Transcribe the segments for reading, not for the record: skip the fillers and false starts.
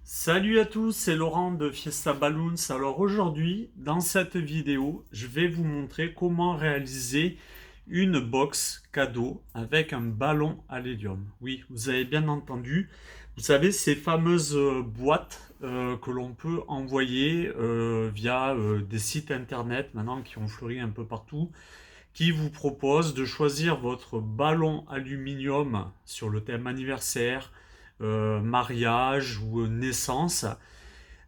Salut à tous, c'est Laurent de Fiesta Balloons. Alors aujourd'hui, dans cette vidéo, je vais vous montrer comment réaliser une box cadeau avec un ballon à l'hélium. Oui, vous avez bien entendu. Vous savez, ces fameuses boîtes que l'on peut envoyer via des sites internet maintenant qui ont fleuri un peu partout, qui vous proposent de choisir votre ballon aluminium sur le thème anniversaire, mariage ou naissance.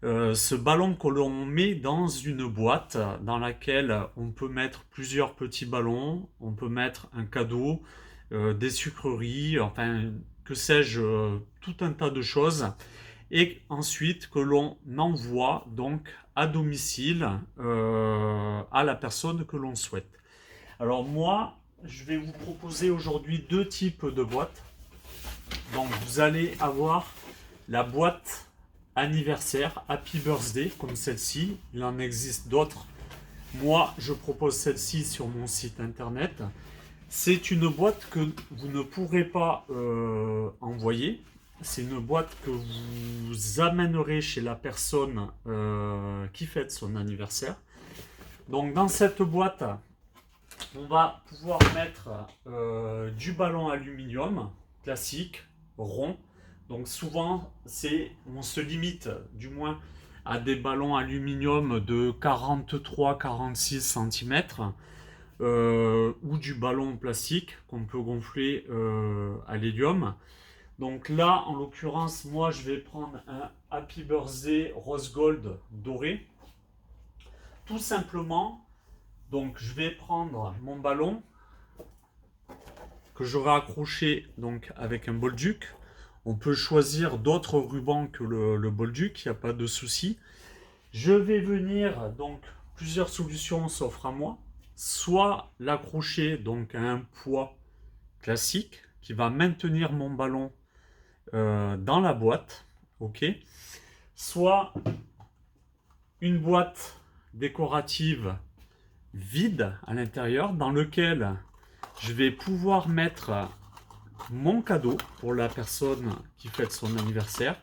Ce ballon que l'on met dans une boîte dans laquelle on peut mettre plusieurs petits ballons, on peut mettre un cadeau, des sucreries, enfin que sais-je, tout un tas de choses, et ensuite que l'on envoie donc à domicile à la personne que l'on souhaite. Alors moi, je vais vous proposer aujourd'hui deux types de boîtes. Donc vous allez avoir la boîte anniversaire Happy Birthday comme celle-ci. Il en existe d'autres. Moi, je propose celle-ci sur mon site internet. C'est une boîte que vous ne pourrez pas envoyer. C'est une boîte que vous amènerez chez la personne qui fête son anniversaire. Donc dans cette boîte, on va pouvoir mettre du ballon aluminium classique, rond. Donc souvent, on se limite du moins à des ballons aluminium de 43-46 cm ou du ballon plastique qu'on peut gonfler à l'hélium. Donc là, en l'occurrence, moi, je vais prendre un Happy Birthday Rose Gold doré. Tout simplement, donc je vais prendre mon ballon que j'aurai accroché donc avec un bolduc. On peut choisir d'autres rubans que le bolduc, il n'y a pas de souci. Je vais venir, donc plusieurs solutions s'offrent à moi. Soit l'accrocher donc à un poids classique qui va maintenir mon ballon dans la boîte, ok. Soit une boîte décorative vide à l'intérieur dans lequel je vais pouvoir mettre mon cadeau pour la personne qui fête son anniversaire.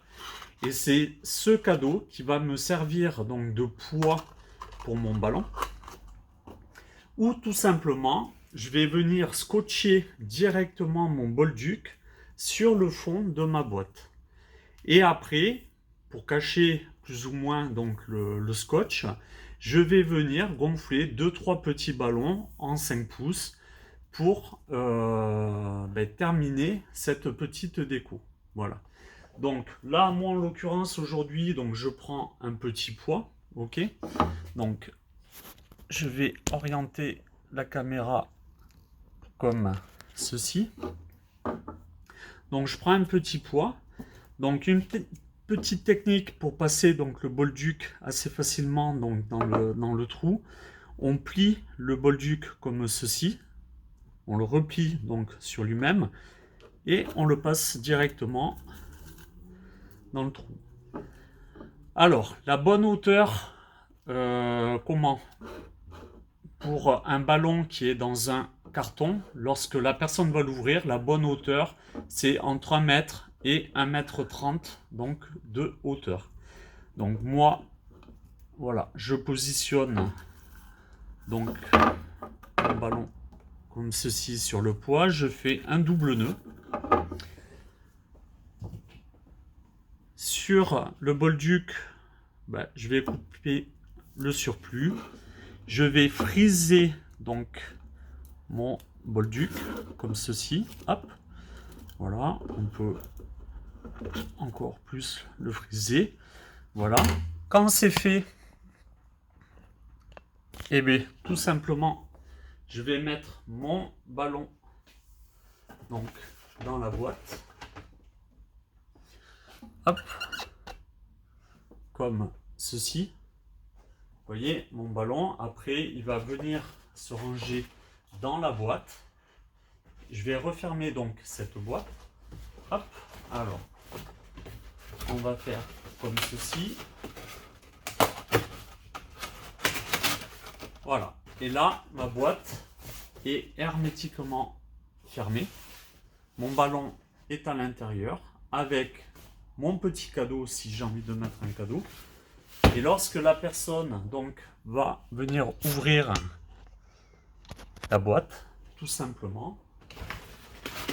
Et c'est ce cadeau qui va me servir donc de poids pour mon ballon. Ou tout simplement, je vais venir scotcher directement mon bolduc sur le fond de ma boîte. Et après, pour cacher plus ou moins donc le scotch, je vais venir gonfler 2-3 petits ballons en 5 pouces pour terminer cette petite déco. Voilà. Donc là, moi en l'occurrence aujourd'hui, donc je prends un petit poids, ok. Donc je vais orienter la caméra comme ceci. Donc je prends un petit poids. Donc une petite technique pour passer donc le bolduc assez facilement donc dans le trou. On plie le bolduc comme ceci. On le replie donc sur lui-même et on le passe directement dans le trou. Alors, la bonne hauteur, comment? Pour un ballon qui est dans un carton, lorsque la personne va l'ouvrir, la bonne hauteur, c'est entre 1 mètre et 1,30 m donc de hauteur. Donc moi, voilà, je positionne donc mon ballon comme ceci sur le poids, je fais un double nœud. Sur le bolduc, je vais couper le surplus. Je vais friser donc mon bolduc comme ceci. Hop, voilà, on peut encore plus le friser. Voilà. Quand c'est fait, eh bien, tout simplement, je vais mettre mon ballon donc dans la boîte. Hop, comme ceci. Vous voyez mon ballon. Après, il va venir se ranger dans la boîte. Je vais refermer donc cette boîte. Hop, alors, on va faire comme ceci. Voilà. Et là, ma boîte est hermétiquement fermée. Mon ballon est à l'intérieur avec mon petit cadeau si j'ai envie de mettre un cadeau. Et lorsque la personne donc va venir ouvrir la boîte, tout simplement,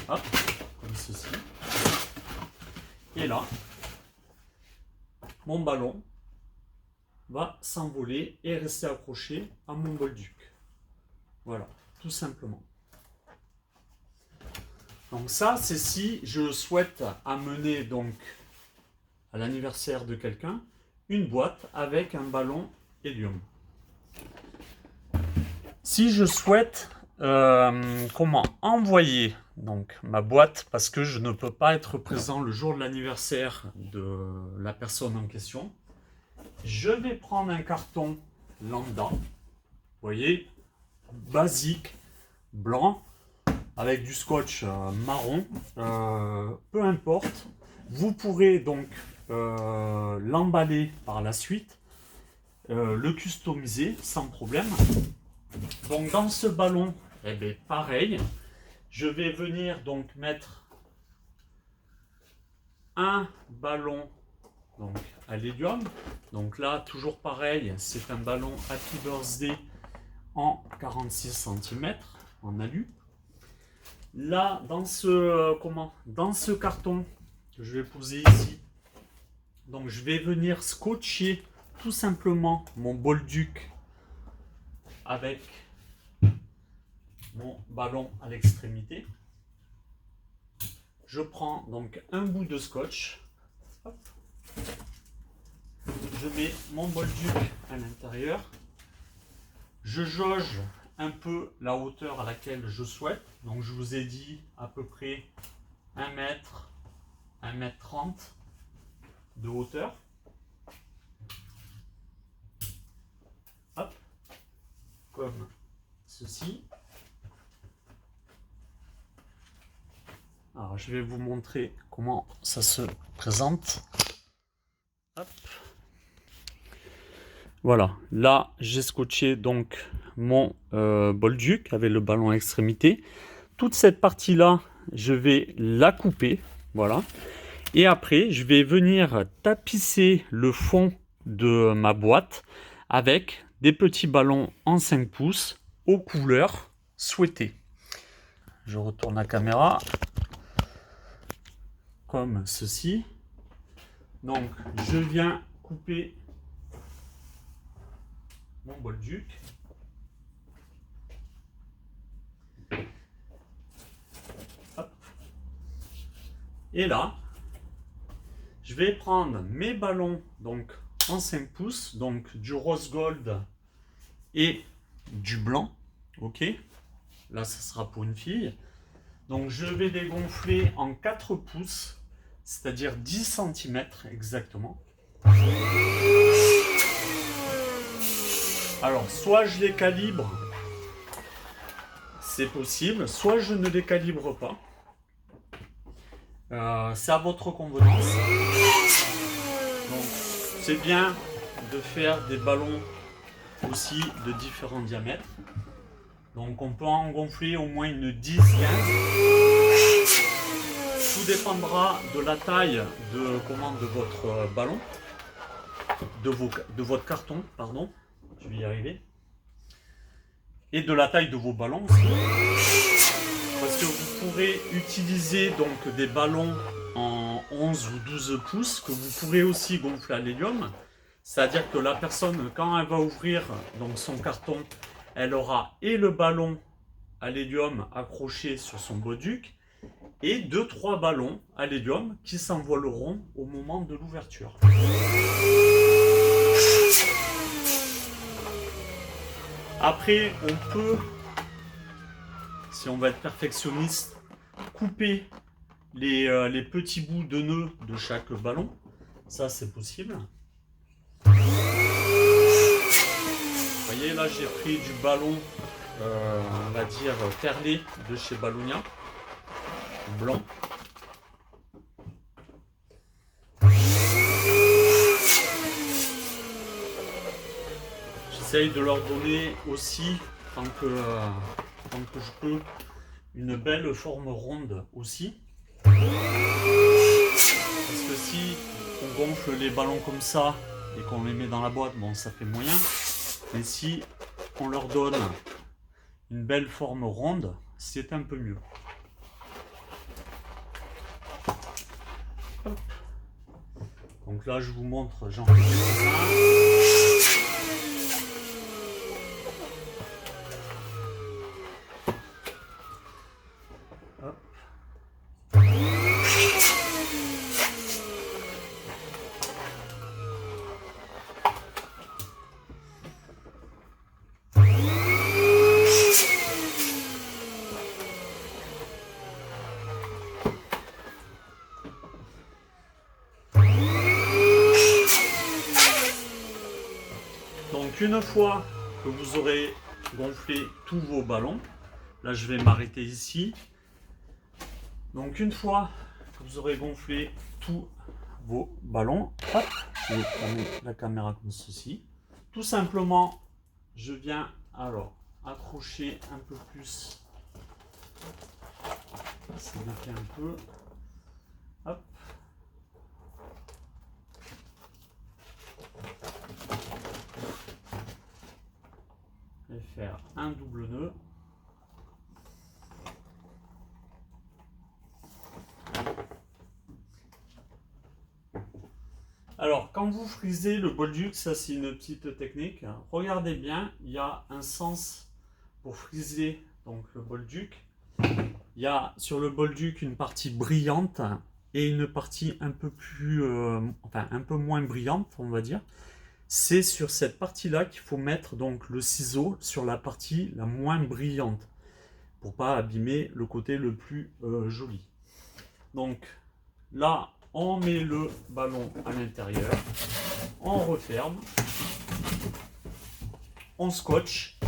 hop, comme ceci, et là, mon ballon va s'envoler et rester accroché à mon bolduc. Voilà, tout simplement. Donc ça, c'est si je souhaite amener donc à l'anniversaire de quelqu'un une boîte avec un ballon hélium. Si je souhaite comment envoyer donc ma boîte, parce que je ne peux pas être présent le jour de l'anniversaire de la personne en question, je vais prendre un carton lambda, vous voyez, basique, blanc, avec du scotch marron, peu importe. Vous pourrez donc l'emballer par la suite, le customiser sans problème. Donc dans ce ballon, eh bien, pareil, je vais venir donc mettre un ballon donc à l'hélium. Donc là, toujours pareil, c'est un ballon Happy Birthday en 46 cm en alu. Là, dans ce carton que je vais poser ici, donc je vais venir scotcher tout simplement mon bolduc avec mon ballon à l'extrémité. Je prends donc un bout de scotch. Hop. Je mets mon bolduc à l'intérieur. Je jauge un peu la hauteur à laquelle je souhaite. Donc je vous ai dit à peu près 1 mètre, 1 mètre 30 de hauteur. Hop. Comme ceci. Alors je vais vous montrer comment ça se présente. Hop. Voilà, là j'ai scotché donc mon bolduc avec le ballon à extrémité. Toute cette partie là, je vais la couper, voilà. Et après, je vais venir tapisser le fond de ma boîte avec des petits ballons en 5 pouces aux couleurs souhaitées. Je retourne la caméra comme ceci. Donc, je viens couper mon bolduc. Hop. Et là, je vais prendre mes ballons donc en 5 pouces, donc du rose gold et du blanc. Ok, là ça sera pour une fille. Donc je vais les gonfler en 4 pouces, c'est-à-dire 10 cm exactement. Alors soit je les calibre, c'est possible, soit je ne les calibre pas. C'est à votre convenance. Donc c'est bien de faire des ballons aussi de différents diamètres. Donc on peut en gonfler au moins une 10-15. Tout dépendra de la taille de votre ballon, de votre carton, pardon, je vais y arriver, et de la taille de vos ballons aussi. Parce que vous pourrez utiliser donc des ballons en 11 ou 12 pouces que vous pourrez aussi gonfler à l'hélium. C'est-à-dire que la personne, quand elle va ouvrir donc son carton, elle aura et le ballon à l'hélium accroché sur son bolduc et 2-3 ballons à l'hélium qui s'envoleront au moment de l'ouverture. Après, on peut, si on va être perfectionniste, couper les petits bouts de nœuds de chaque ballon. Ça, c'est possible. Vous voyez, là, j'ai pris du ballon, on va dire, perlé de chez Ballonia, blanc. J'essaye de leur donner aussi, tant que je peux, une belle forme ronde aussi. Parce que si on gonfle les ballons comme ça et qu'on les met dans la boîte, bon, ça fait moyen. Mais si on leur donne une belle forme ronde, c'est un peu mieux. Hop. Donc là, je vous montre, j'en fais hop. Donc une fois que vous aurez gonflé tous vos ballons, là je vais m'arrêter ici. Donc une fois que vous aurez gonflé tous vos ballons, hop, je vais tourner la caméra comme ceci. Tout simplement, je viens alors accrocher un peu plus. Ça défait un peu. Hop. Je vais faire un double nœud. Alors, quand vous frisez le bolduc, ça c'est une petite technique. Regardez bien, il y a un sens pour friser donc le bolduc. Il y a sur le bolduc une partie brillante et une partie un peu plus, enfin un peu moins brillante, on va dire. C'est sur cette partie-là qu'il faut mettre donc le ciseau sur la partie la moins brillante pour pas abîmer le côté le plus joli. Donc là, on met le ballon à l'intérieur, on referme, on scotche,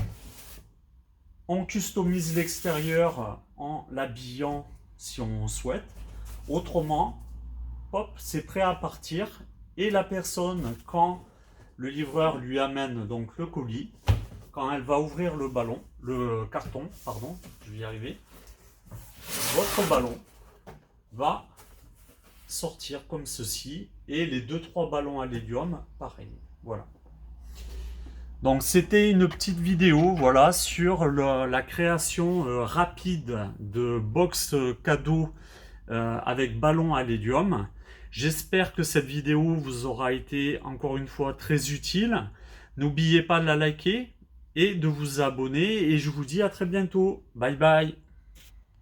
on customise l'extérieur en l'habillant si on souhaite. Autrement, hop, c'est prêt à partir et la personne, quand le livreur lui amène donc le colis, quand elle va ouvrir le carton, pardon, je vais y arriver, votre ballon va sortir comme ceci et les 2-3 ballons à l'hélium, pareil. Voilà. Donc c'était une petite vidéo, voilà, sur la création rapide de box cadeau avec ballon à l'hélium. J'espère que cette vidéo vous aura été encore une fois très utile. N'oubliez pas de la liker et de vous abonner et je vous dis à très bientôt. Bye bye.